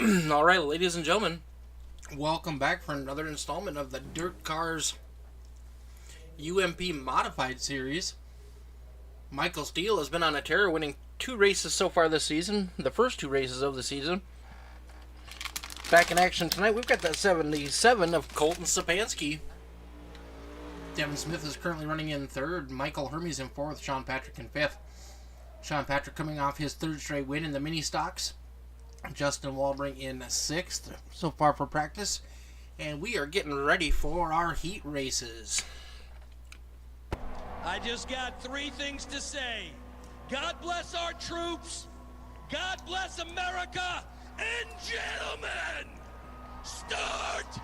Alright, ladies and gentlemen, welcome back for another installment of the DIRTKARS UMP Modified Series. Michael Steele has been on a tear, winning 2 races so far this season, the first 2 races of the season. Back in action tonight, we've got that 77 of Colton Sapansky. Devin Smith is currently running in 3rd, Michael Hermes in 4th, Sean Patrick in 5th. Sean Patrick coming off his 3rd straight win in the mini stocks. Justin Walbring in 6th so far for practice, and we are getting ready for our heat races. I just got 3 things to say. God bless our troops, God bless America, and gentlemen, start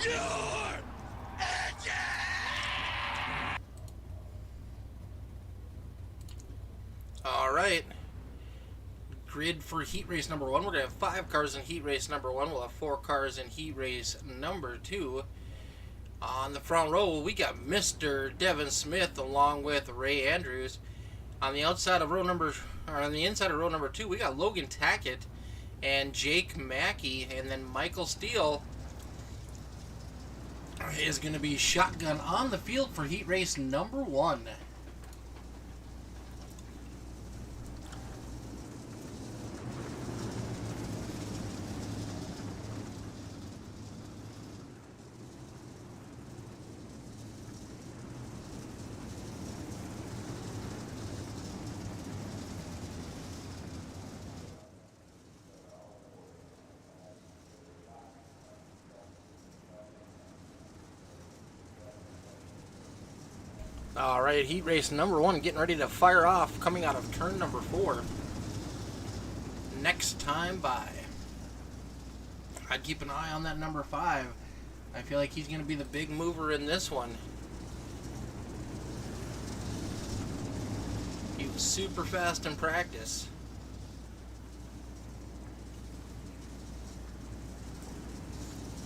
your engine! Alright. Grid for heat race number 1. We're going to have 5 cars in heat race number 1. We'll have 4 cars in heat race number 2. On the front row, we got Mr. Devin Smith along with Ray Andrews. On the outside of row number, or on the inside of row number 2, we got Logan Tackett and Jake Mackey, and then Michael Steele is going to be shotgun on the field for heat race number 1. Alright, heat race number 1 getting ready to fire off, coming out of turn number 4. Next time by. I'd keep an eye on that number 5. I feel like he's going to be the big mover in this one. He was super fast in practice.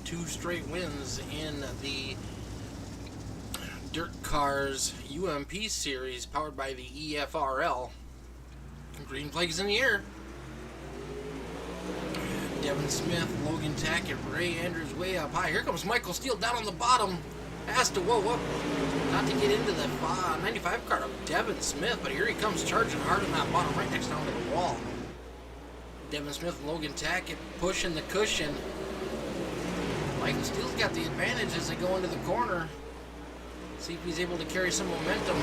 Two straight wins in the DIRTKARS UMP series powered by the EFRL. Green flags in the air. Devin Smith, Logan Tackett, Ray Andrews way up high. Here comes Michael Steele down on the bottom. Has to whoa up. Not to get into the 95 car of Devin Smith, but here he comes charging hard on that bottom right next down to the wall. Devin Smith, Logan Tackett pushing the cushion. Michael Steele's got the advantage as they go into the corner. See if he's able to carry some momentum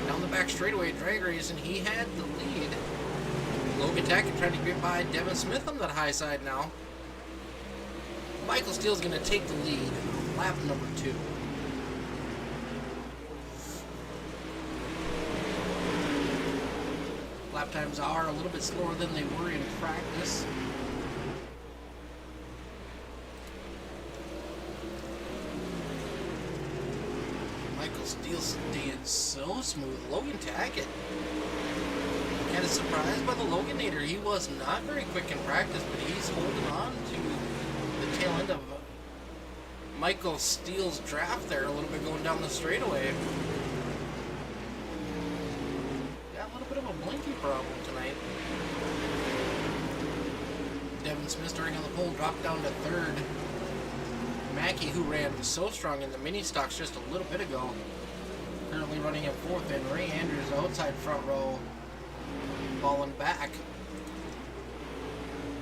down the back straightaway drag race, and he had the lead. Logan Tackett trying to get by Devin Smith on that high side now. Michael Steele's going to take the lead, lap number 2. Lap times are a little bit slower than they were in practice. Michael Steele staying so smooth. Logan Tackett, kind of surprised by the Loganator. He was not very quick in practice, but he's holding on to the tail end of Michael Steele's draft there a little bit going down the straightaway. Got a little bit of a blinky problem tonight. Devin Smith starting on the pole, dropped down to 3rd. Mackey, who ran so strong in the mini stocks just a little bit ago, currently running in 4th, and Ray Andrews outside front row, falling back.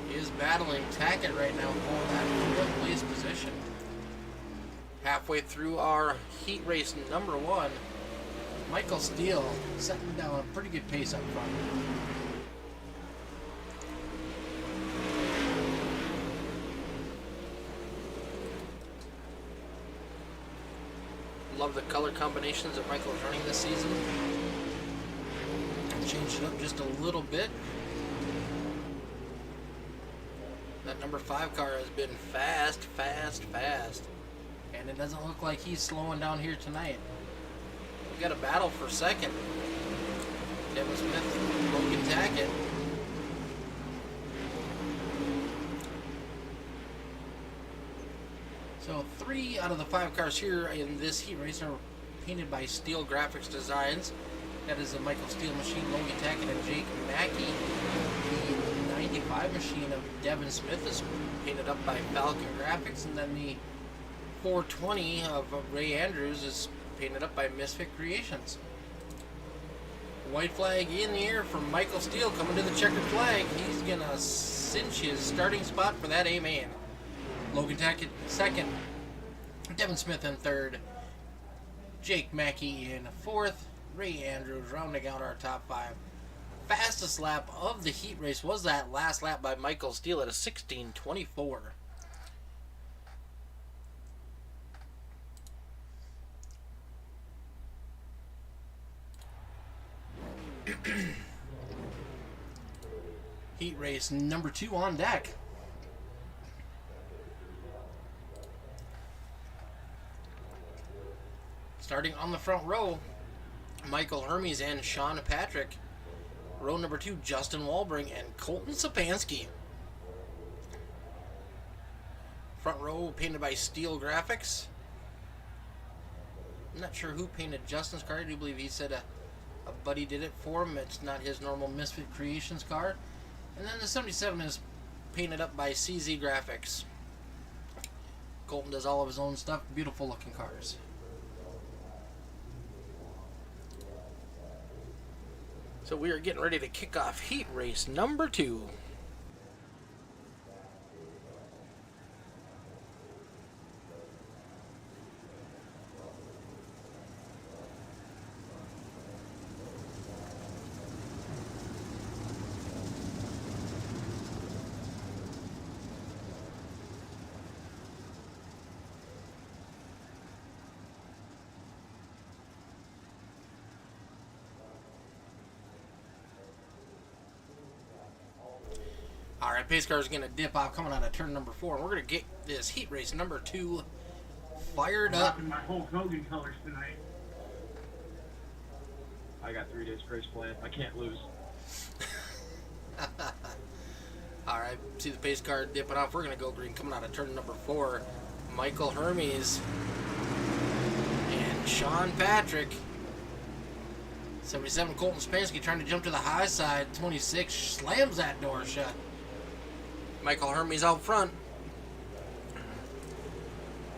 He is battling Tackett right now for that 4th place position. Halfway through our heat race number 1, Michael Steele setting down a pretty good pace up front. Love the color combinations that Michael's running this season. Changed it up just a little bit. That number 5 car has been fast. And it doesn't look like he's slowing down here tonight. We've got a battle for 2nd. Devin Smith, Logan Tackett. So 3 out of the 5 cars here in this heat race are painted by Steel Graphics Designs. That is the Michael Steele machine, Logan Tackett and Jake Mackey. The 95 75 machine of Devin Smith is painted up by FALCONGRAFIX, and then the 420 of Ray Andrews is painted up by Misfit Creations. White flag in the air from Michael Steele coming to the checkered flag. He's going to cinch his starting spot for that A-man. Logan Tackett second. Devin Smith in third. Jake Mackey in fourth. Ray Andrews rounding out our top five. Fastest lap of the heat race was that last lap by Michael Steele at a 16:24. Heat race number 2 on deck. Starting on the front row, Michael Hermes and Sean Patrick. Row number 2, Justin Walbring and Colton Sapansky. Front row painted by Steel Graphics. I'm not sure who painted Justin's car. I do believe he said a buddy did it for him. It's not his normal Misfit Creations car. And then the 77 is painted up by CZ Graphics. Colton does all of his own stuff. Beautiful looking cars. So we are getting ready to kick off heat race number 2. Alright, pace car is going to dip off coming out of turn number 4. And we're going to get this heat race number 2 fired up. I'm rocking my Hulk Hogan colors tonight. I got 3 days race plan. I can't lose. Alright, see the pace car dipping off. We're going to go green coming out of turn number 4. Michael Hermes and Sean Patrick. 77 Colton Spansky trying to jump to the high side. 26 slams that door shut. Michael Hermes out front.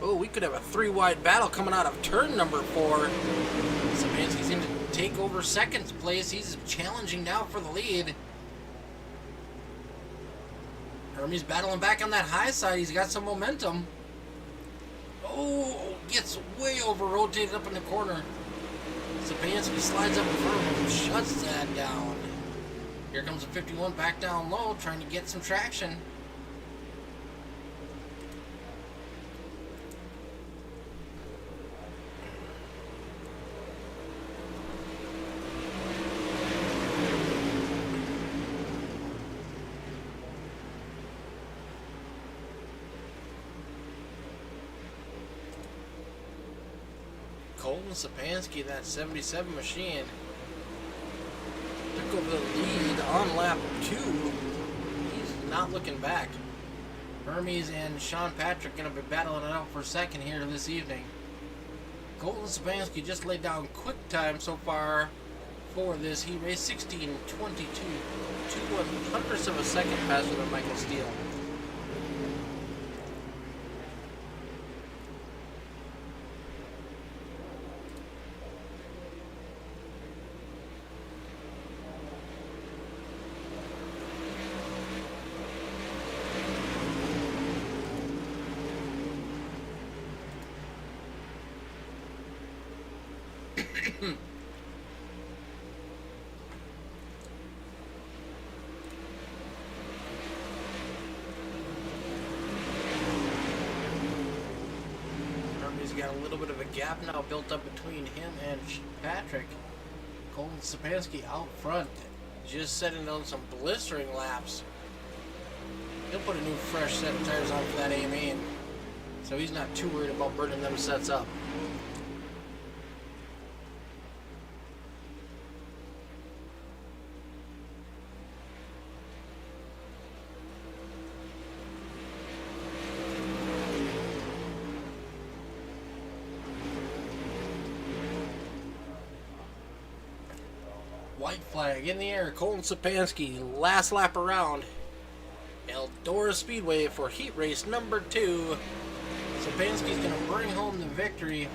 Oh, we could have a 3-wide battle coming out of turn number 4. Sapansky's going to take over second place. He's challenging now for the lead. Hermes battling back on that high side. He's got some momentum. Oh, gets way over rotated up in the corner. Sapansky slides up in front of him and shuts that down. Here comes a 51 back down low, trying to get some traction. Colton Sapansky, that 77 machine, took over the lead on lap 2. He's not looking back. Hermes and Sean Patrick going to be battling it out for second here this evening. Colton Sapansky just laid down quick time so far for this heat race, 16:22, 2/100ths of a second faster than Michael Steele. He's got a little bit of a gap now built up between him and Patrick. Colton Sapansky out front, just setting on some blistering laps. He'll put a new fresh set of tires on for that A-main, so he's not too worried about burning them sets up. White flag in the air. Colton Sapansky, last lap around. Eldora Speedway for heat race number 2. Sapansky's going to bring home the victory.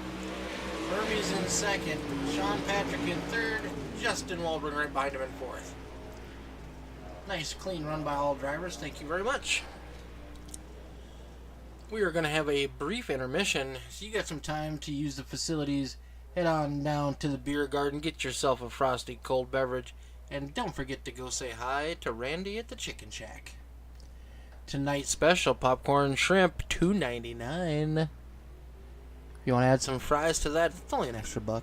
Hermes in second, Sean Patrick in third, Justin Waldron right behind him in fourth. Nice clean run by all drivers. Thank you very much. We are going to have a brief intermission, so you got some time to use the facilities. Head on down to the beer garden, get yourself a frosty cold beverage, and don't forget to go say hi to Randy at the Chicken Shack. Tonight's special, popcorn shrimp, $2.99. If you want to add some fries to that, it's only an extra $1.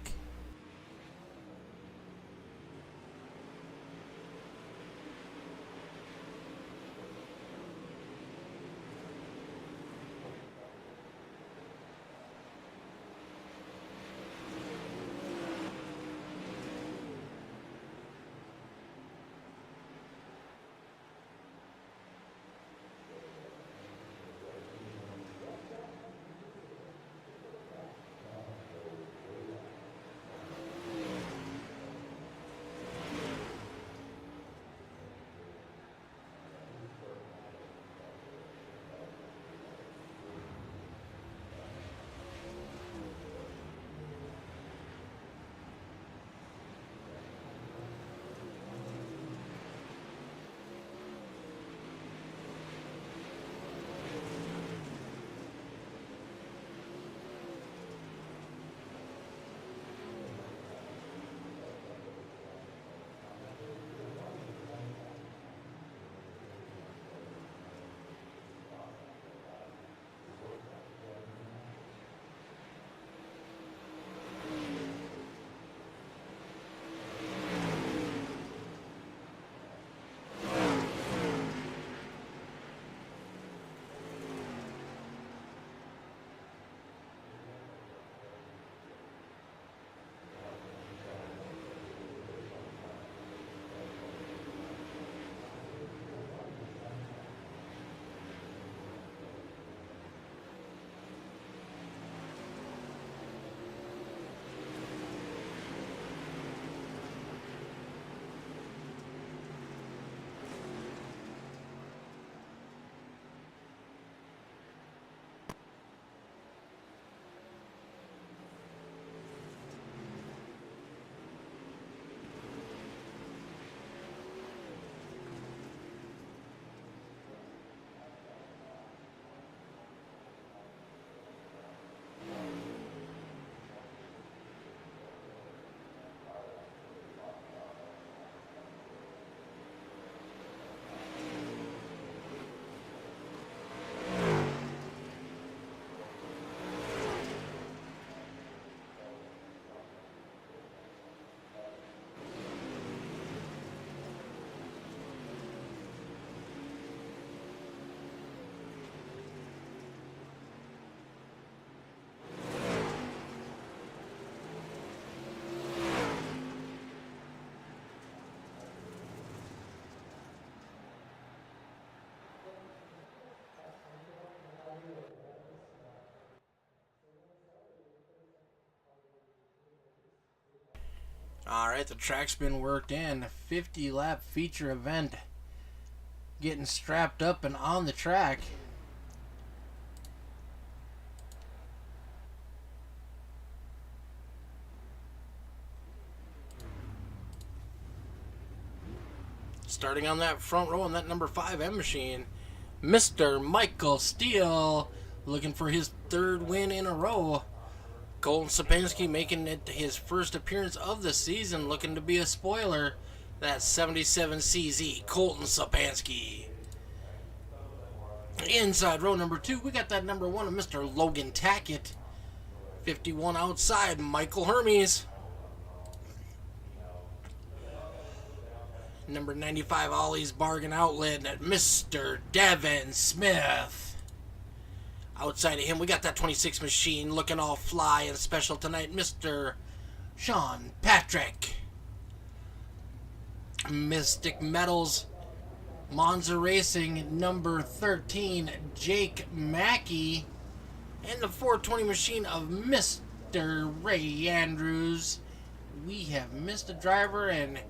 Alright, the track's been worked in. 50-lap feature event. Getting strapped up and on the track. Starting on that front row on that number 5 M machine, Mr. Michael Steele, looking for his 3rd win in a row. Colton Sapansky making it his first appearance of the season, looking to be a spoiler. That's 77CZ, Colton Sapansky. Inside row number 2, we got that number 1 of Mr. Logan Tackett. 51 outside, Michael Hermes. Number 95, Ollie's Bargain Outlet at Mr. Devin Smith. Outside of him, we got that 26 machine looking all fly and special tonight, Mr. Sean Patrick. Mystic Metals, Monza Racing, number 13, Jake Mackey. And the 420 machine of Mr. Ray Andrews. We have missed a driver, and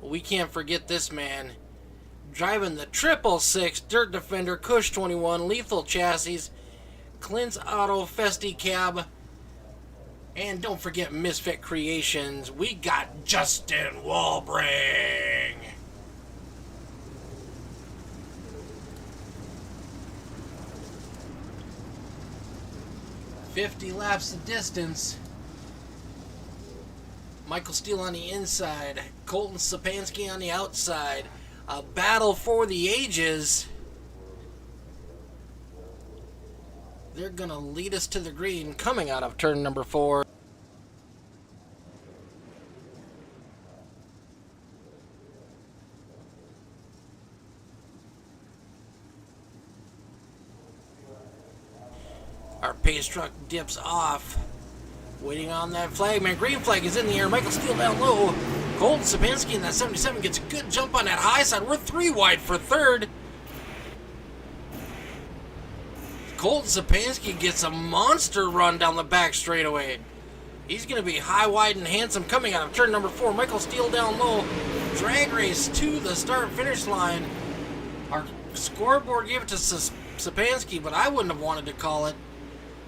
we can't forget this man, Driving the 666 Dirt Defender, Cush 21, Lethal Chassis, Clint's Auto Festi Cab, and don't forget Misfit Creations. We got Justin Walbring. "50 laps of distance." Michael Steele on the inside, Colton Sapansky on the outside. A battle for the ages. They're going to lead us to the green coming out of turn number 4. Our pace truck dips off. Waiting on that flag, man. Green flag is in the air. Michael Steele down low. Colton Sapansky in that 77 gets a good jump on that high side. We're 3 wide for third. Colton Sapansky gets a monster run down the back straightaway. He's going to be high, wide, and handsome coming out of turn number 4. Michael Steele down low. Drag race to the start-finish line. Our scoreboard gave it to Sapansky, but I wouldn't have wanted to call it.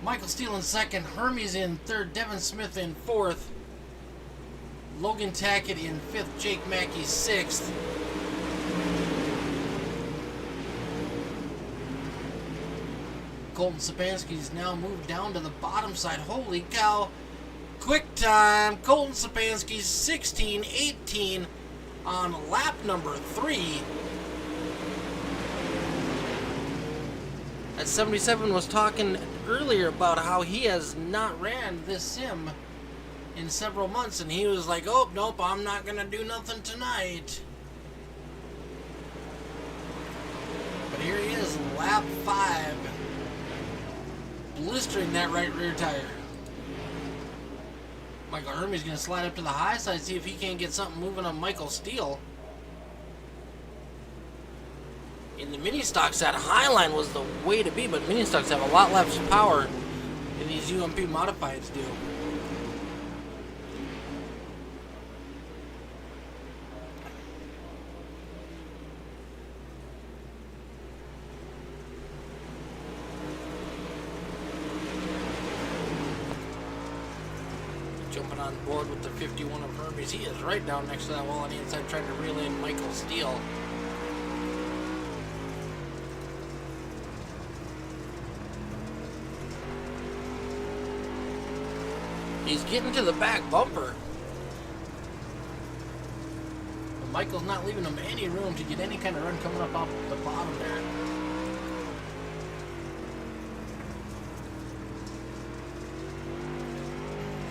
Michael Steele in second, Hermes in third, Devin Smith in fourth, Logan Tackett in fifth, Jake Mackey sixth. Colton Sapansky's now moved down to the bottom side. Holy cow. Quick time. Colton Sapansky 16:18 on lap number 3. That 77 was talking earlier about how he has not ran this sim in several months, and he was like, "Oh, nope, I'm not gonna do nothing tonight." But here he is, lap 5, blistering that right rear tire. Michael Hermes gonna slide up to the high side, see if he can't get something moving on Michael Steele. In the mini stocks, that Highline was the way to be, but mini stocks have a lot less power than these UMP modifieds do. Jumping on board with the 51 of Hermes. He is right down next to that wall on the inside trying to reel in Michael Steele. He's getting to the back bumper. But Michael's not leaving him any room to get any kind of run coming up off the bottom there.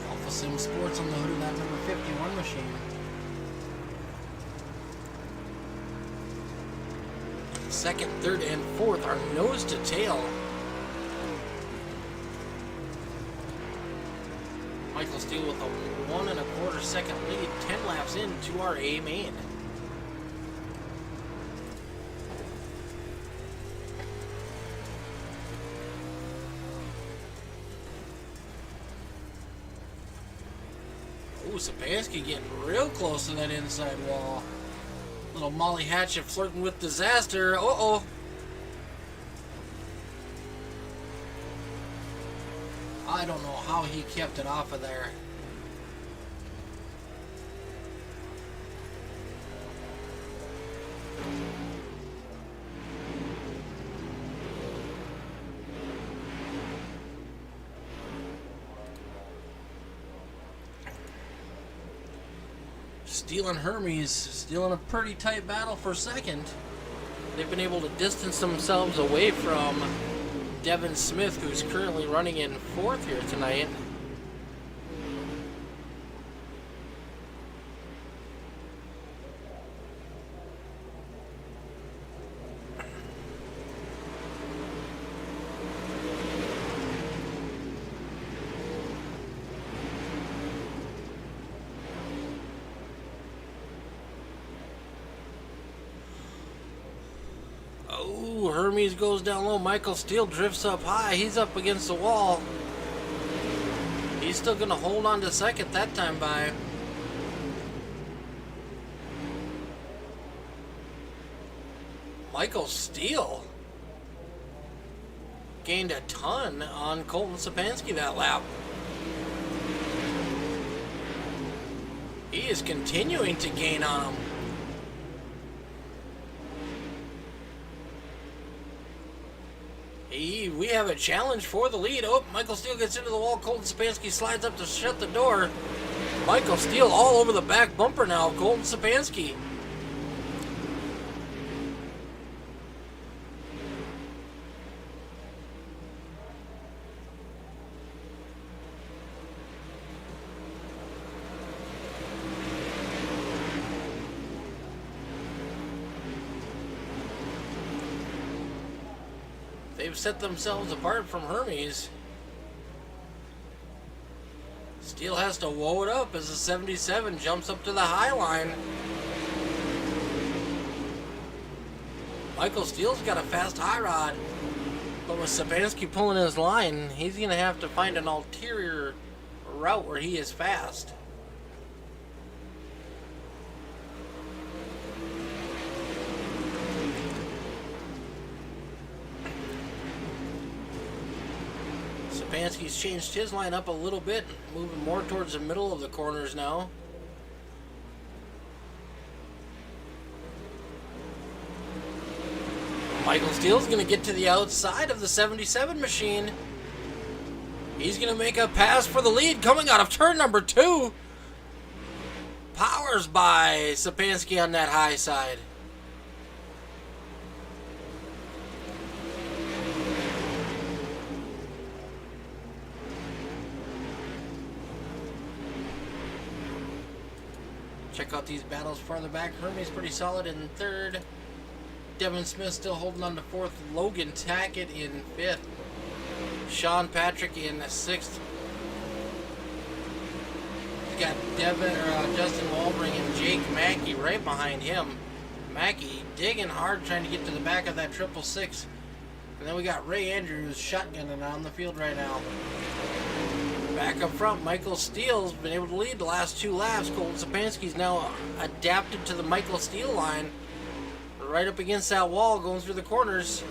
Alpha Sim Sports on the hood of that number 51 machine. Second, third, and fourth are nose to tail. Michael Steele with a 1 1/4 second lead, 10 laps into our A main. Ooh, Sapansky getting real close to that inside wall. Little Molly Hatchet flirting with disaster. Uh-oh. I don't know how he kept it off of there. Steele and Hermes still in a pretty tight battle for second. They've been able to distance themselves away from Devin Smith, who's currently running in fourth here tonight. Oh, Hermes goes down low. Michael Steele drifts up high. He's up against the wall. He's still going to hold on to second that time by. Michael Steele gained a ton on Colton Sapansky that lap. He is continuing to gain on him. We have a challenge for the lead. Oh, Michael Steele gets into the wall. Colton Sapansky slides up to shut the door. Michael Steele all over the back bumper now of Colton Sapansky. They've set themselves apart from Hermes. Steele has to woe it up as the 77 jumps up to the high line. Michael Steele's got a fast high rod, but with Sapansky pulling his line, he's going to have to find an ulterior route where he is fast. Sapansky's changed his line up a little bit, moving more towards the middle of the corners now. Michael Steele's going to get to the outside of the 77 machine. He's going to make a pass for the lead coming out of turn number 2. Powers by Sapansky on that high side. Check out these battles farther back. Hermes pretty solid in 3rd. Devin Smith still holding on to 4th. Logan Tackett in 5th. Sean Patrick in 6th. You got Justin Walbring and Jake Mackey right behind him. Mackey digging hard trying to get to the back of that 666. And then we got Ray Andrews shotgunning on the field right now. Back up front, Michael Steele's been able to lead the last 2 laps. Colton Sapansky's now adapted to the Michael Steele line. Right up against that wall, going through the corners.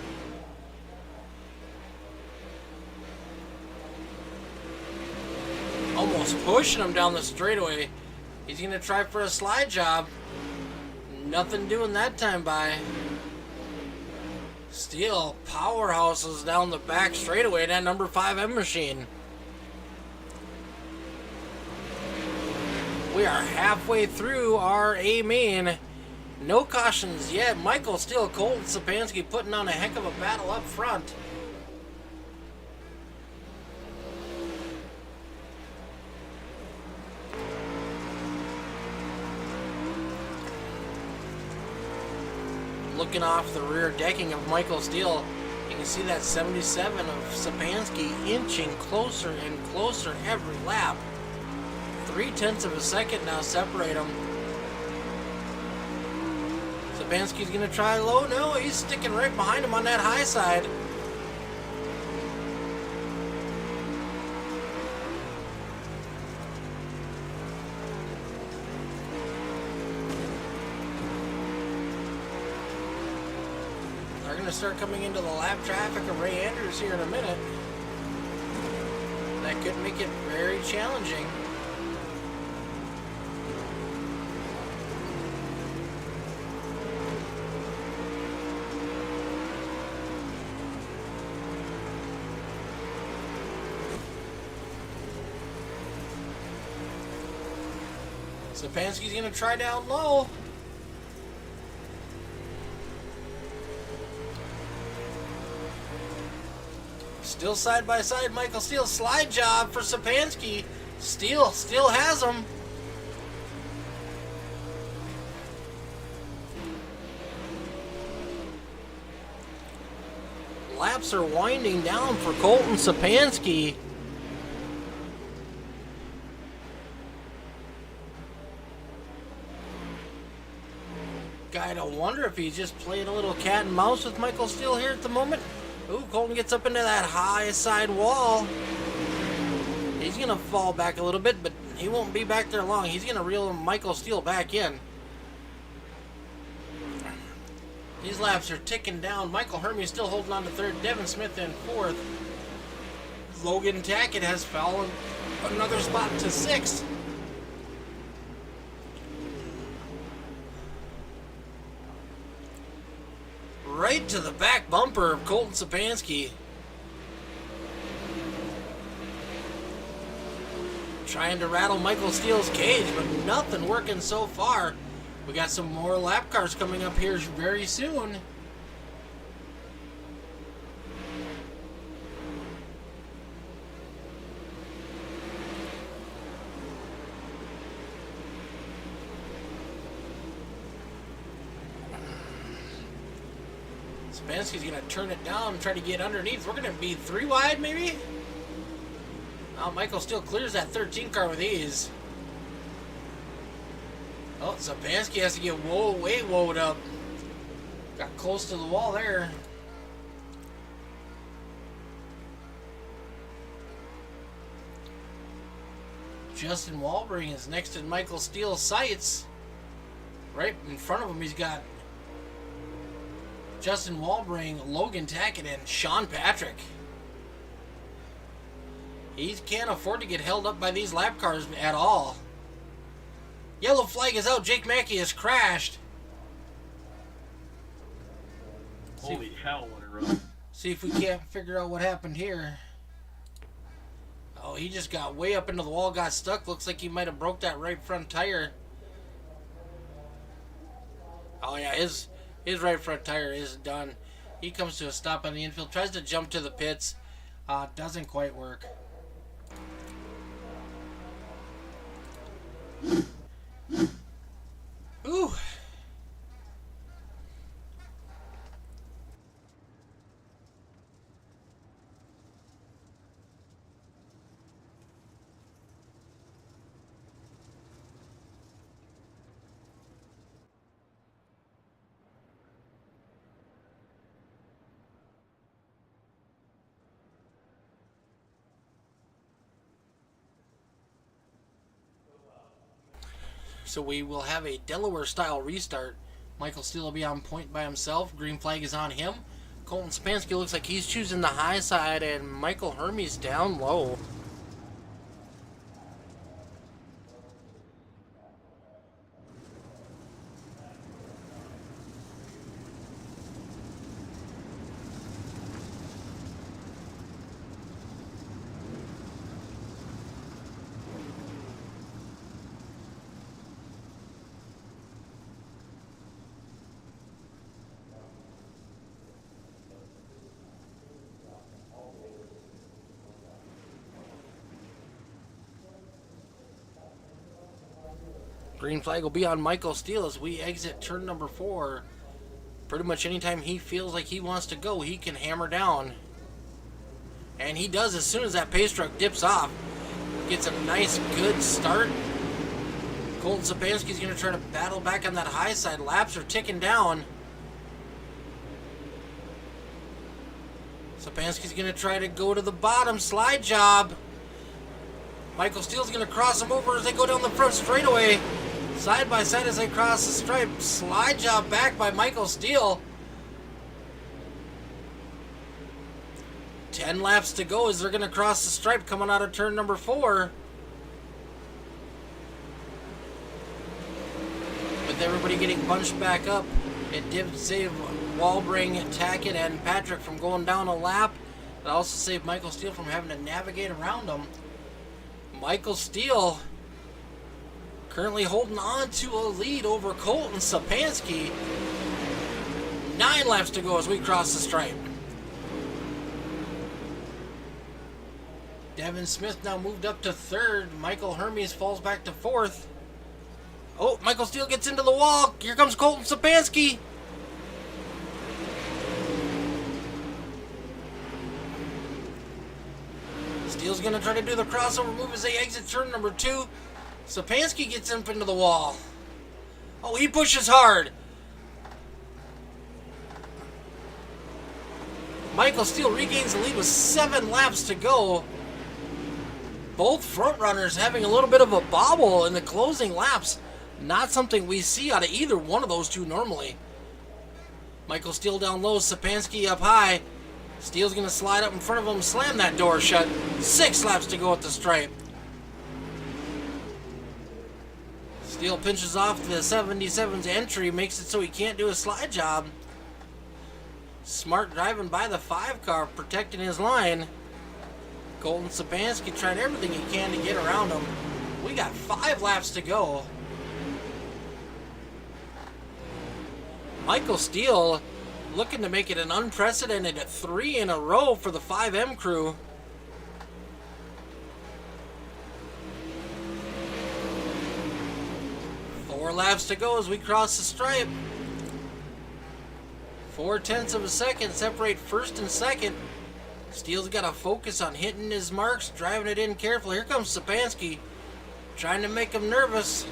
Almost pushing him down the straightaway. He's going to try for a slide job. Nothing doing that time by. Steele powerhouses down the back straightaway that number 5M machine. We are halfway through our A main. No cautions yet. Michael Steele, Colton Sapansky putting on a heck of a battle up front. Looking off the rear decking of Michael Steele, you can see that 77 of Sapansky inching closer and closer every lap. 0.3 of a second now separate them. Sapansky's going to try low. No, he's sticking right behind him on that high side. They're going to start coming into the lap traffic of Ray Andrews here in a minute. That could make it very challenging. Sapansky's going to try down low. Still side by side, Michael Steele. Slide job for Sapansky. Steele still has him. Laps are winding down for Colton Sapansky. Gotta wonder if he's just playing a little cat and mouse with Michael Steele here at the moment. Ooh, Colton gets up into that high side wall. He's gonna fall back a little bit, but he won't be back there long. He's gonna reel Michael Steele back in. These laps are ticking down. Michael Hermes still holding on to third. Devin Smith in fourth. Logan Tackett has fallen another spot to sixth. Right to the back bumper of Colton Sapansky. Trying to rattle Michael Steele's cage, but nothing working so far. We got some more lap cars coming up here very soon. Spansky's going to turn it down and try to get underneath. We're going to be 3 wide, maybe? Oh, Michael still clears that 13 car with ease. Oh, Sapansky has to get way woed up. Got close to the wall there. Justin Walbring is next in Michael Steele's sights. Right in front of him, he's got Justin Walbring, Logan Tackett, and Sean Patrick. He can't afford to get held up by these lap cars at all. Yellow flag is out. Jake Mackey has crashed. Holy hell, what a run. See if we can't figure out what happened here. Oh, he just got way up into the wall, got stuck. Looks like he might have broke that right front tire. Oh yeah, his right front tire is done. He comes to a stop on the infield, tries to jump to the pits. Doesn't quite work. Ooh. So we will have a Delaware-style restart. Michael Steele will be on point by himself. Green flag is on him. Colton Sapansky looks like he's choosing the high side, and Michael Hermes down low. Green flag will be on Michael Steele as we exit turn number 4. Pretty much anytime he feels like he wants to go, he can hammer down. And he does as soon as that pace truck dips off. Gets a nice, good start. Colton Sapansky's going to try to battle back on that high side. Laps are ticking down. Sapansky's going to try to go to the bottom. Slide job. Michael Steele's going to cross him over as they go down the front straightaway. Side by side as they cross the stripe. Slide job back by Michael Steele. 10 laps to go as they're going to cross the stripe coming out of turn number 4. With everybody getting bunched back up, it did save Walbring, Tackett, and Patrick from going down a lap. It also saved Michael Steele from having to navigate around them. Michael Steele currently holding on to a lead over Colton Sapansky. 9 laps to go as we cross the stripe. Devin Smith now moved up to 3rd. Michael Hermes falls back to 4th. Oh, Michael Steele gets into the wall. Here comes Colton Sapansky. Steele's going to try to do the crossover move as they exit turn number 2. Sapansky gets up into the wall. Oh, he pushes hard. Michael Steele regains the lead with 7 laps to go. Both front runners having a little bit of a bobble in the closing laps. Not something we see out of either one of those two normally. Michael Steele down low, Sapansky up high. Steele's going to slide up in front of him, slam that door shut. 6 laps to go at the stripe. Steele pinches off the 77's entry, makes it so he can't do a slide job. Smart driving by the 5 car, protecting his line. Colton Sapansky tried everything he can to get around him. We got 5 laps to go. Michael Steele looking to make it an unprecedented 3 in a row for the 5M crew. Four laps to go as we cross the stripe. 0.4 of a second separate first and second. Steele's got to focus on hitting his marks, driving it in carefully. Here comes Sapansky, trying to make him nervous.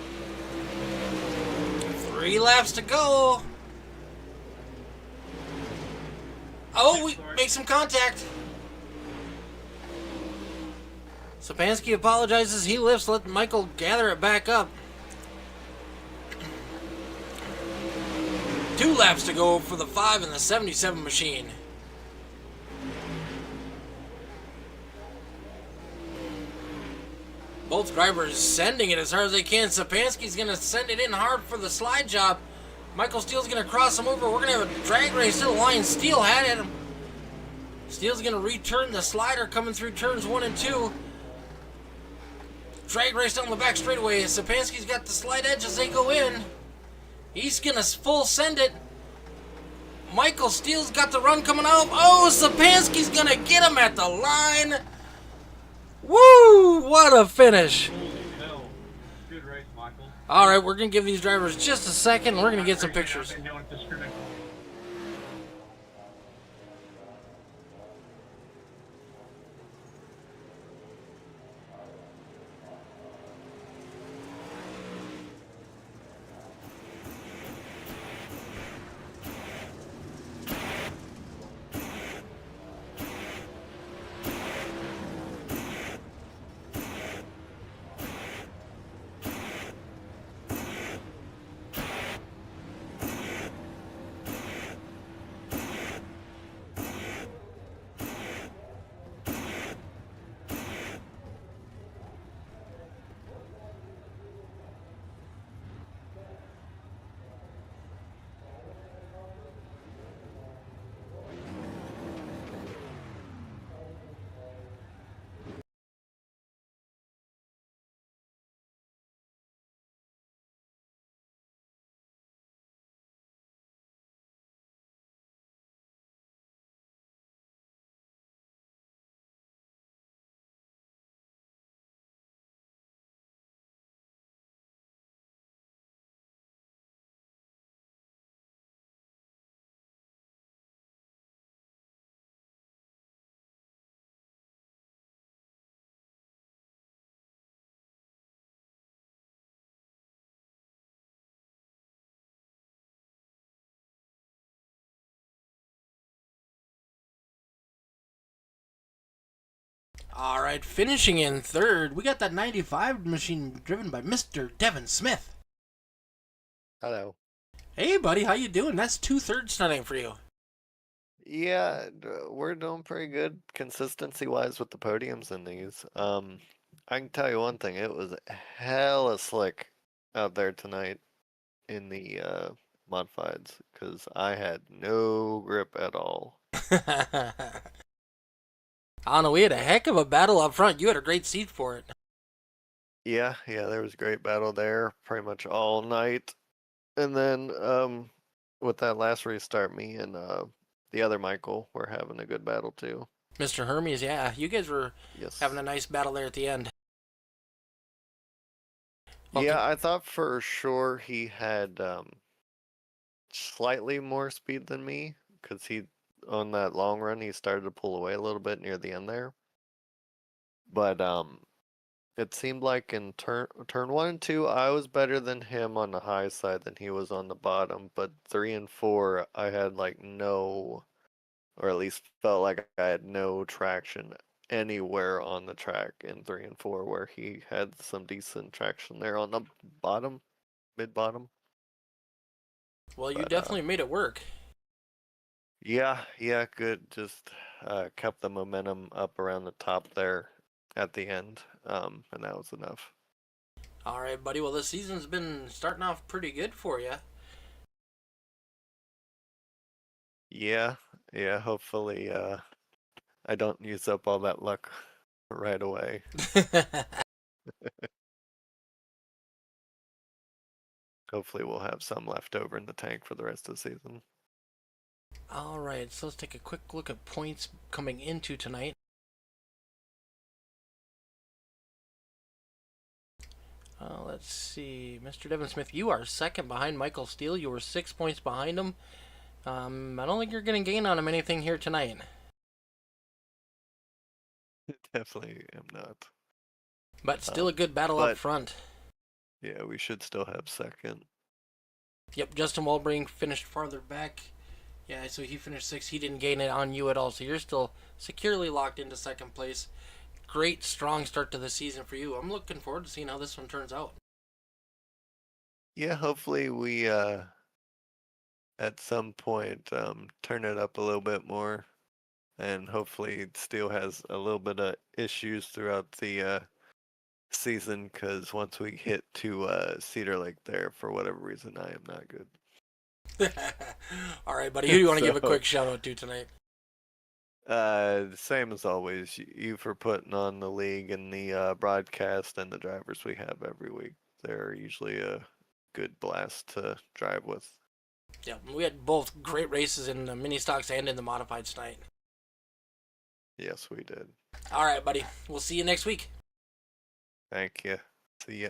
3 laps to go. Oh, we make some contact. Sapansky apologizes. He lifts, let Michael gather it back up. 2 laps to go for the 5 and the 77 machine. Both drivers sending it as hard as they can. Sapansky's going to send it in hard for the slide job. Michael Steele's going to cross him over. We're going to have a drag race to the line. Steele had it. Steele's going to return the slider coming through turns 1 and 2. Drag race down the back straightaway. Sapansky's got the slight edge as they go in. He's going to full send it. Michael Steele's got the run coming out. Oh, Sapansky's going to get him at the line. Woo! What a finish. Holy hell. Good race, Michael. All right, we're going to give these drivers just a second, and we're going to get some pictures. All right, finishing in third, we got that 95 machine driven by Mr. Devin Smith. Hello. Hey, buddy, how you doing? That's 2/3 tonight for you. Yeah, we're doing pretty good consistency-wise with the podiums in these. I can tell you one thing, it was hella slick out there tonight in the modifieds, because I had no grip at all. I don't know, we had a heck of a battle up front. You had a great seat for it. Yeah, there was a great battle there pretty much all night. And then with that last restart, me and the other Michael were having a good battle too. Mr. Hermes, yeah, you guys were having a nice battle there at the end. Okay. Yeah, I thought for sure he had slightly more speed than me, because he, on that long run, he started to pull away a little bit near the end there. But it seemed like in turn 1 and 2, I was better than him on the high side than he was on the bottom. But 3 and 4, I had like no, or at least felt like I had no traction anywhere on the track in 3 and 4, where he had some decent traction there on the bottom, mid-bottom. Well, you definitely made it work. Yeah, yeah, good. Just kept the momentum up around the top there at the end, and that was enough. All right, buddy. Well, this season's been starting off pretty good for you. Yeah, yeah. Hopefully, I don't use up all that luck right away. Hopefully, we'll have some left over in the tank for the rest of the season. All right, so let's take a quick look at points coming into tonight. Let's see, Mr. Devin Smith, you are second behind Michael Steele. You were 6 points behind him. I don't think you're going to gain on him anything here tonight. Definitely am not. But still a good battle up but front. yeah, we should still have second. Yep, Justin Walbring finished farther back. Yeah, so he finished 6th. He didn't gain it on you at all, so you're still securely locked into second place. Great, strong start to the season for you. I'm looking forward to seeing how this one turns out. Yeah, hopefully we at some point turn it up a little bit more, and hopefully Steel has a little bit of issues throughout the season, because once we hit to Cedar Lake there, for whatever reason, I am not good. All right, buddy. Who do you want to give a So, quick shout out to tonight? same as always, you for putting on the league and the broadcast and the drivers we have every week. They're usually a good blast to drive with. Yeah, we had both great races in the mini stocks and in the modifieds tonight. Yes, we did. All right, buddy. We'll see you next week. Thank you. See ya.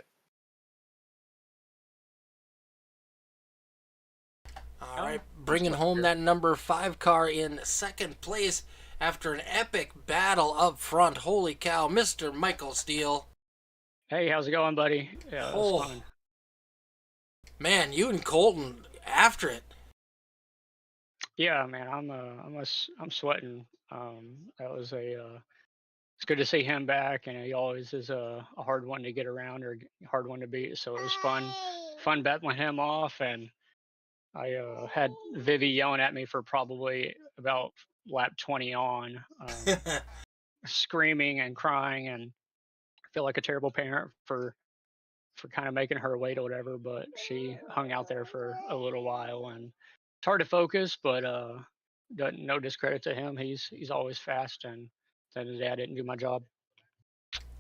All right, bringing home that number 5 car in second place after an epic battle up front. Holy cow, Mr. Michael Steele. Hey, how's it going, buddy? Yeah, Oh. fun. Man, you and Colton after it. Yeah, man, I'm sweating. That was it's good to see him back, and he always is a hard one to get around or hard one to beat. So it was fun battling him off, and I had Vivi yelling at me for probably about lap 20 on, screaming and crying, and I feel like a terrible parent for kind of making her wait or whatever, but she hung out there for a little while, and it's hard to focus, but no discredit to him. He's always fast, and at the end of the day, I didn't do my job.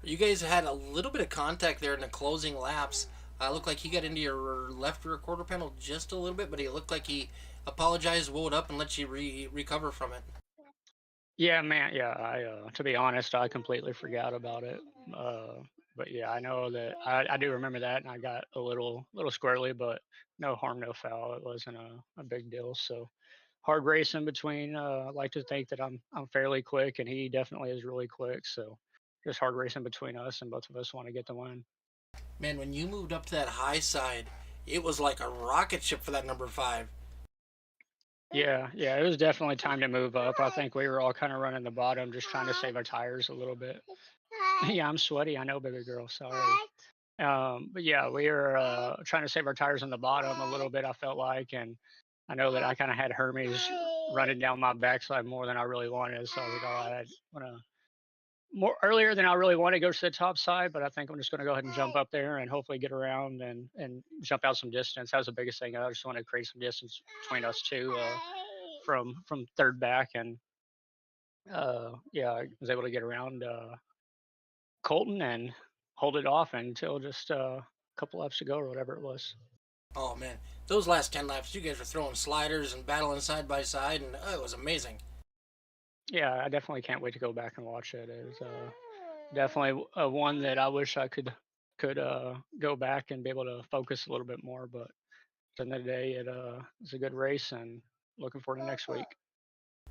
You guys had a little bit of contact there in the closing laps. Looked like he got into your left rear quarter panel just a little bit, but he looked like he apologized, woed up, and let you recover from it. Yeah, man. Yeah, I to be honest, I completely forgot about it. But yeah, I know that I do remember that, and I got a little squirrely, but no harm, no foul. It wasn't a big deal. So hard race in between. I like to think that I'm fairly quick, and he definitely is really quick. So just hard racing between us, and both of us want to get the win. Man, when you moved up to that high side, it was like a rocket ship for that number 5. Yeah, yeah, it was definitely time to move up. I think we were all kind of running the bottom, just trying to save our tires a little bit. Yeah, I'm sweaty. I know, baby girl. Sorry. But yeah, we were trying to save our tires on the bottom a little bit. I felt like, and I know that I kind of had Hermes running down my backside more than I really wanted. So I was like, oh, I want to more earlier than I really want to go to the top side, but I think I'm just going to go ahead and jump up there and hopefully get around and jump out some distance. That was the biggest thing. I just want to create some distance between us two from third back, and yeah, I was able to get around Colton and hold it off until just a couple laps to go or whatever it was. Oh man, those last 10 laps, you guys were throwing sliders and battling side by side, and it was amazing. Yeah, I definitely can't wait to go back and watch it. It's definitely one that I wish I could go back and be able to focus a little bit more. But at the end of the day, it's a good race, and looking forward to next week.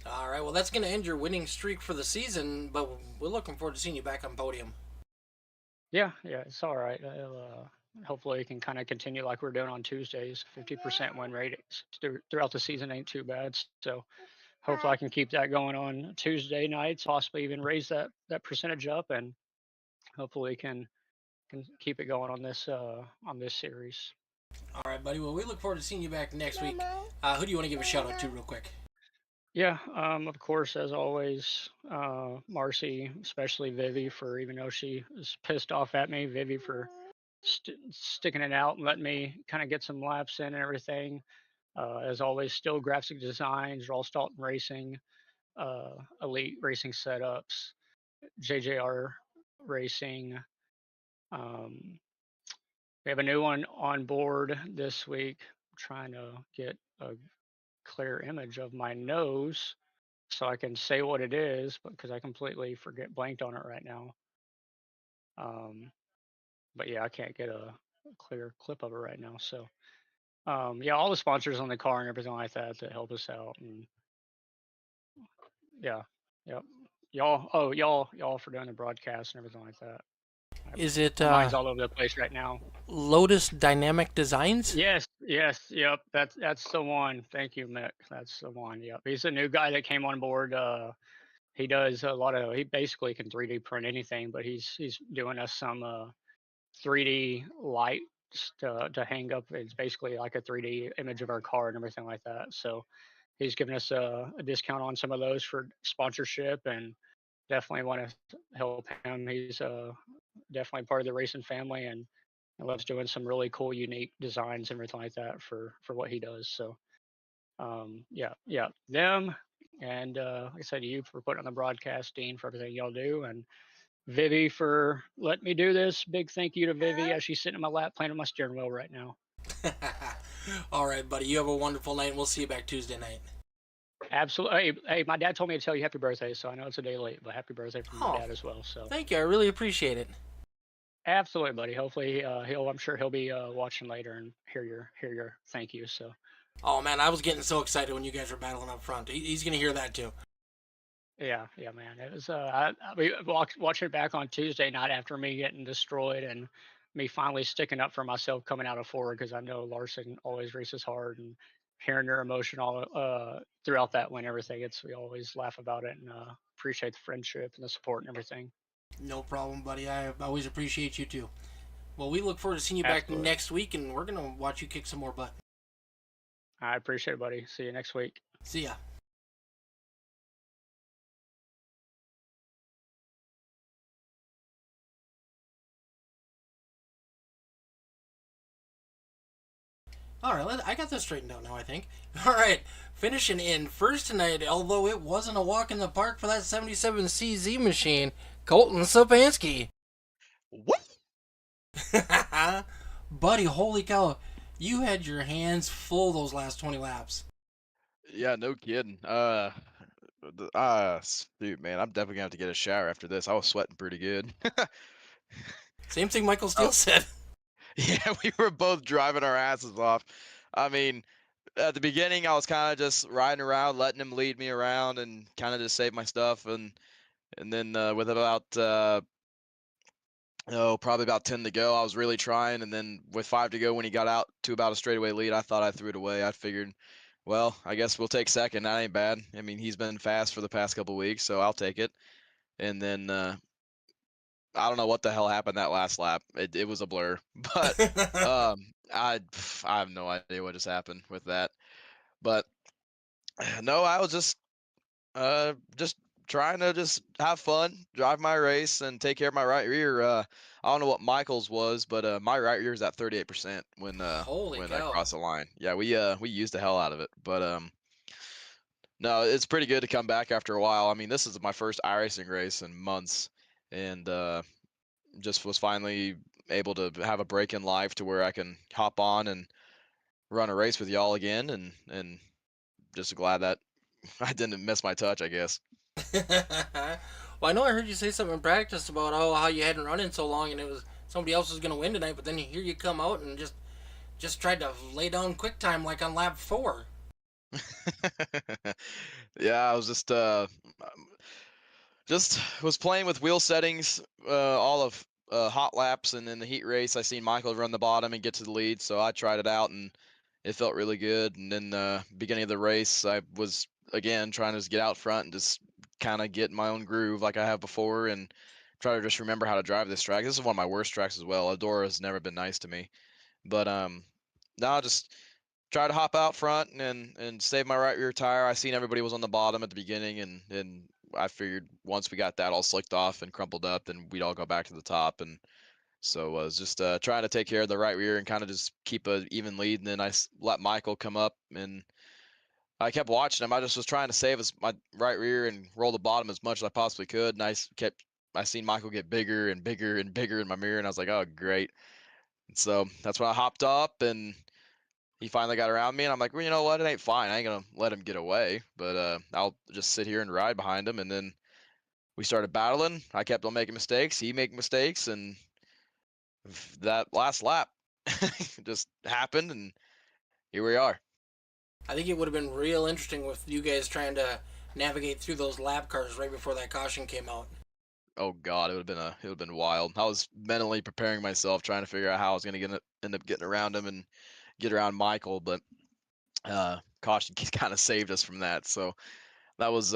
All right, well, that's going to end your winning streak for the season, but we're looking forward to seeing you back on podium. Yeah, yeah, it's all right. Hopefully, it can kind of continue like we're doing on Tuesdays. 50% win rate throughout the season ain't too bad. So hopefully, I can keep that going on Tuesday nights. Possibly even raise that percentage up, and hopefully can keep it going on this series. All right, buddy. Well, we look forward to seeing you back next week. Who do you want to give a shout out to real quick? Yeah, of course, as always, Marcy, especially Vivi, for even though she is pissed off at me, Vivi for sticking it out and letting me kind of get some laps in and everything. As always, still graphic designs, Raw Dalton Racing, Elite Racing Setups, JJR Racing. Um, we have a new one on board this week. I'm trying to get a clear image of my nose so I can say what it is, because I completely forget blanked on it right now. But yeah, I can't get a clear clip of it right now. So yeah, all the sponsors on the car and everything like that that help us out, and yeah, yep, y'all for doing the broadcast and everything like that. Is it My mind's all over the place right now. Lotus Dynamic Designs? Yes, yep. That's the one. Thank you, Mick. That's the one. Yep. He's a new guy that came on board. He does a lot of. He basically can 3D print anything, but he's doing us some 3D lights to hang up. It's basically like a 3D image of our car and everything like that. So he's giving us a discount on some of those for sponsorship, and definitely want to help him. He's definitely part of the racing family, and loves doing some really cool, unique designs and everything like that for what he does. So yeah, them, and like I said, you for putting on the broadcast, Dean, for everything y'all do, and Vivi for letting me do this. Big thank you to Vivi as she's sitting in my lap playing on my steering wheel right now. All right, buddy. You have a wonderful night, and we'll see you back Tuesday night. Absolutely. Hey, my dad told me to tell you happy birthday, so I know it's a day late, but happy birthday from my dad as well. So thank you. I really appreciate it. absolutely, buddy. Hopefully, I'm sure he'll be watching later and hear your thank you. So. Oh man, I was getting so excited when you guys were battling up front. He's gonna hear that too. Yeah, man. It was we watched it back on Tuesday night after me getting destroyed and me finally sticking up for myself coming out of forward, because I know Larson always races hard, and hearing their emotion all throughout that win, everything. We always laugh about it, and appreciate the friendship and the support and everything. No problem, buddy. I always appreciate you too. Well, we look forward to seeing you back next week, and we're gonna watch you kick some more butt. I appreciate it, buddy. See you next week. See ya. All right, I got this straightened out now, I think. All right, finishing in first tonight, although it wasn't a walk in the park for that 77CZ machine, Colton Sapansky. What? Buddy, holy cow. You had your hands full those last 20 laps. Yeah, no kidding. Dude, man, I'm definitely gonna have to get a shower after this. I was sweating pretty good. Same thing Michael Steele said. Yeah, we were both driving our asses off. I mean, at the beginning, I was kind of just riding around, letting him lead me around, and kind of just save my stuff. And then with about probably about 10 to go, I was really trying. And then with 5 to go, when he got out to about a straightaway lead, I thought I threw it away. I figured, well, I guess we'll take second. That ain't bad. I mean, he's been fast for the past couple weeks, so I'll take it. And then I don't know what the hell happened that last lap. It was a blur, but I have no idea what just happened with that. But no, I was just trying to just have fun, drive my race, and take care of my right rear. I don't know what Michael's was, but my right rear is at 38% when I cross the line. Yeah, we used the hell out of it, but no, it's pretty good to come back after a while. I mean, this is my first iRacing race in months, and just was finally able to have a break in life to where I can hop on and run a race with y'all again, and just glad that I didn't miss my touch, I guess. Well, I know I heard you say something in practice about how you hadn't run in so long, and it was somebody else was going to win tonight, but then here you come out and just tried to lay down quick time like on lap 4. Yeah, I was just was playing with wheel settings all of hot laps, and in the heat race I seen Michael run the bottom and get to the lead, so I tried it out and it felt really good. And then beginning of the race I was again trying to just get out front and just kind of get my own groove like I have before, and try to just remember how to drive this track. This is one of my worst tracks as well. Adora has never been nice to me, but no, just tried to hop out front and save my right rear tire. I seen everybody was on the bottom at the beginning, and I figured once we got that all slicked off and crumpled up, then we'd all go back to the top. And so I was just trying to take care of the right rear and kind of just keep a even lead. And then I let Michael come up, and I kept watching him. I just was trying to save my right rear and roll the bottom as much as I possibly could. And I seen Michael get bigger and bigger and bigger in my mirror, and I was like, oh, great. And so that's when I hopped up, and he finally got around me, and I'm like, well, you know what? It ain't fine. I ain't gonna let him get away, but I'll just sit here and ride behind him. And then we started battling. I kept on making mistakes. He making mistakes, and that last lap just happened, and here we are. I think it would have been real interesting with you guys trying to navigate through those lap cars right before that caution came out. Oh God, it would have been wild. I was mentally preparing myself, trying to figure out how I was gonna end up getting around him and get around Michael, but caution kind of saved us from that. So that was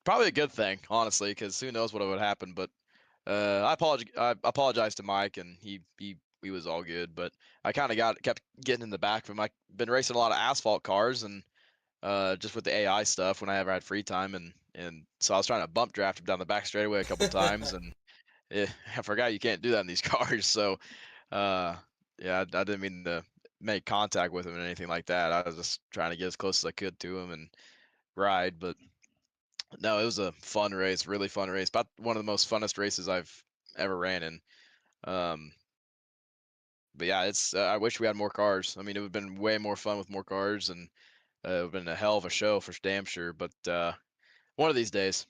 probably a good thing, honestly, because who knows what would happen. But I apologize to Mike, and he was all good. But I kind of kept getting in the back of him. I've been racing a lot of asphalt cars, and just with the AI stuff whenever I had free time, and so I was trying to bump draft him down the back straightaway a couple times, and I forgot you can't do that in these cars. So yeah, I didn't mean to make contact with him or anything like that. I was just trying to get as close as I could to him and ride. But no, it was a fun race, really fun race. About one of the most funnest races I've ever ran in. But yeah, it's I wish we had more cars. I mean, it would have been way more fun with more cars, and it would have been a hell of a show for damn sure. But one of these days.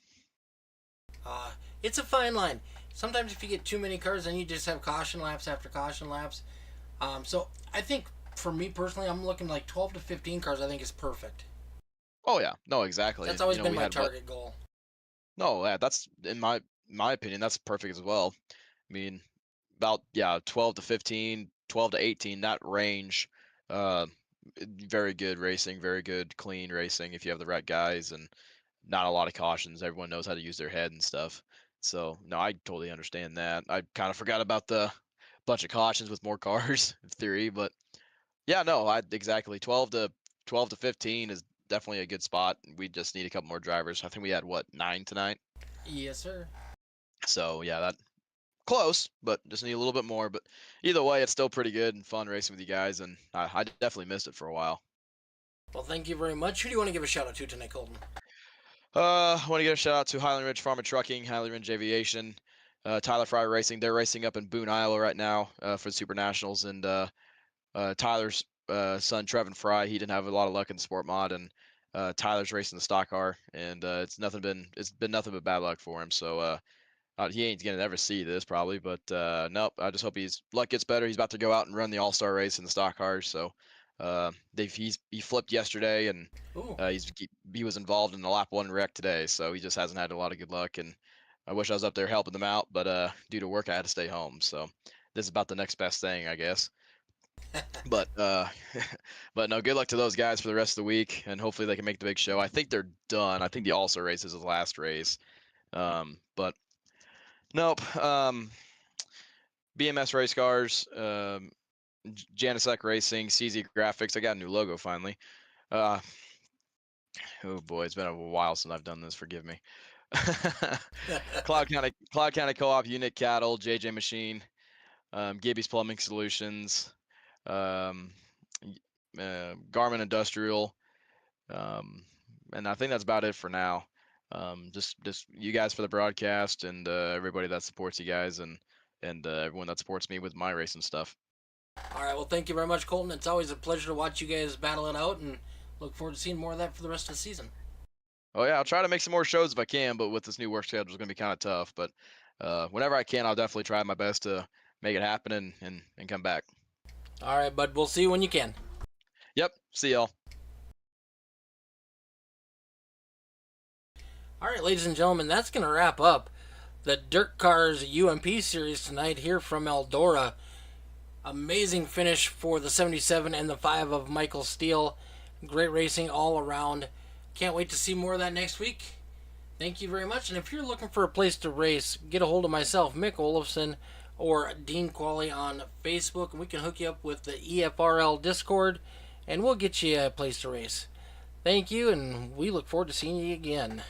It's a fine line. Sometimes if you get too many cars, then you just have caution laps after caution laps. So I think for me personally, I'm looking like 12 to 15 cars. I think is perfect. Oh yeah, no, exactly. That's always been my target goal. No, yeah, that's in my opinion, that's perfect as well. I mean, about 12 to 15, 12 to 18, that range. Very good racing, very good clean racing if you have the right guys, and not a lot of cautions. Everyone knows how to use their head and stuff. So no, I totally understand that. I kind of forgot about the bunch of cautions with more cars in theory, but yeah, no, exactly 12 to 15 is definitely a good spot. We just need a couple more drivers. I think we had 9 tonight. Yes, sir. So yeah, that close, but just need a little bit more. But either way, it's still pretty good and fun racing with you guys, and I definitely missed it for a while. Well, thank you very much. Who do you want to give a shout out to tonight, Colton? I want to give a shout out to Highland Ridge Farm and Trucking, Highland Ridge Aviation, Tyler Fry Racing. They're racing up in Boone, Iowa right now for the Super Nationals, and Tyler's son Trevin Fry, he didn't have a lot of luck in the sport mod, and Tyler's racing the stock car, and it's been nothing but bad luck for him. So he ain't gonna ever see this probably, but nope. I just hope his luck gets better. He's about to go out and run the All-Star race in the stock cars. So he flipped yesterday, and he was involved in the lap 1 wreck today. So he just hasn't had a lot of good luck, and I wish I was up there helping them out, but due to work I had to stay home. So this is about the next best thing, I guess. But but no, good luck to those guys for the rest of the week, and hopefully they can make the big show. I think they're done. I think the All-Star race is the last race. But nope. BMS Race Cars, Janisek Racing, CZ Graphics. I got a new logo finally. Oh boy, it's been a while since I've done this. Forgive me. Cloud County Co-op, Unit Cattle, JJ Machine, Gibby's Plumbing Solutions, Garmin Industrial, and I think that's about it for now. Just you guys for the broadcast, and everybody that supports you guys, and everyone that supports me with my racing stuff. All right, well, thank you very much, Colton. It's always a pleasure to watch you guys battle it out, and look forward to seeing more of that for the rest of the season. Oh yeah, I'll try to make some more shows if I can, but with this new work schedule, it's going to be kind of tough. But whenever I can, I'll definitely try my best to make it happen and come back. All right, bud. We'll see you when you can. Yep. See y'all. All right, ladies and gentlemen, that's going to wrap up the Dirt Cars UMP series tonight here from Eldora. Amazing finish for the 77 and the 5 of Michael Steele. Great racing all around. Can't wait to see more of that next week. Thank you very much. And if you're looking for a place to race, get a hold of myself, Mick Olofsson, or Dean Qualley on Facebook, and we can hook you up with the EFRL Discord. and we'll get you a place to race. Thank you, and we look forward to seeing you again.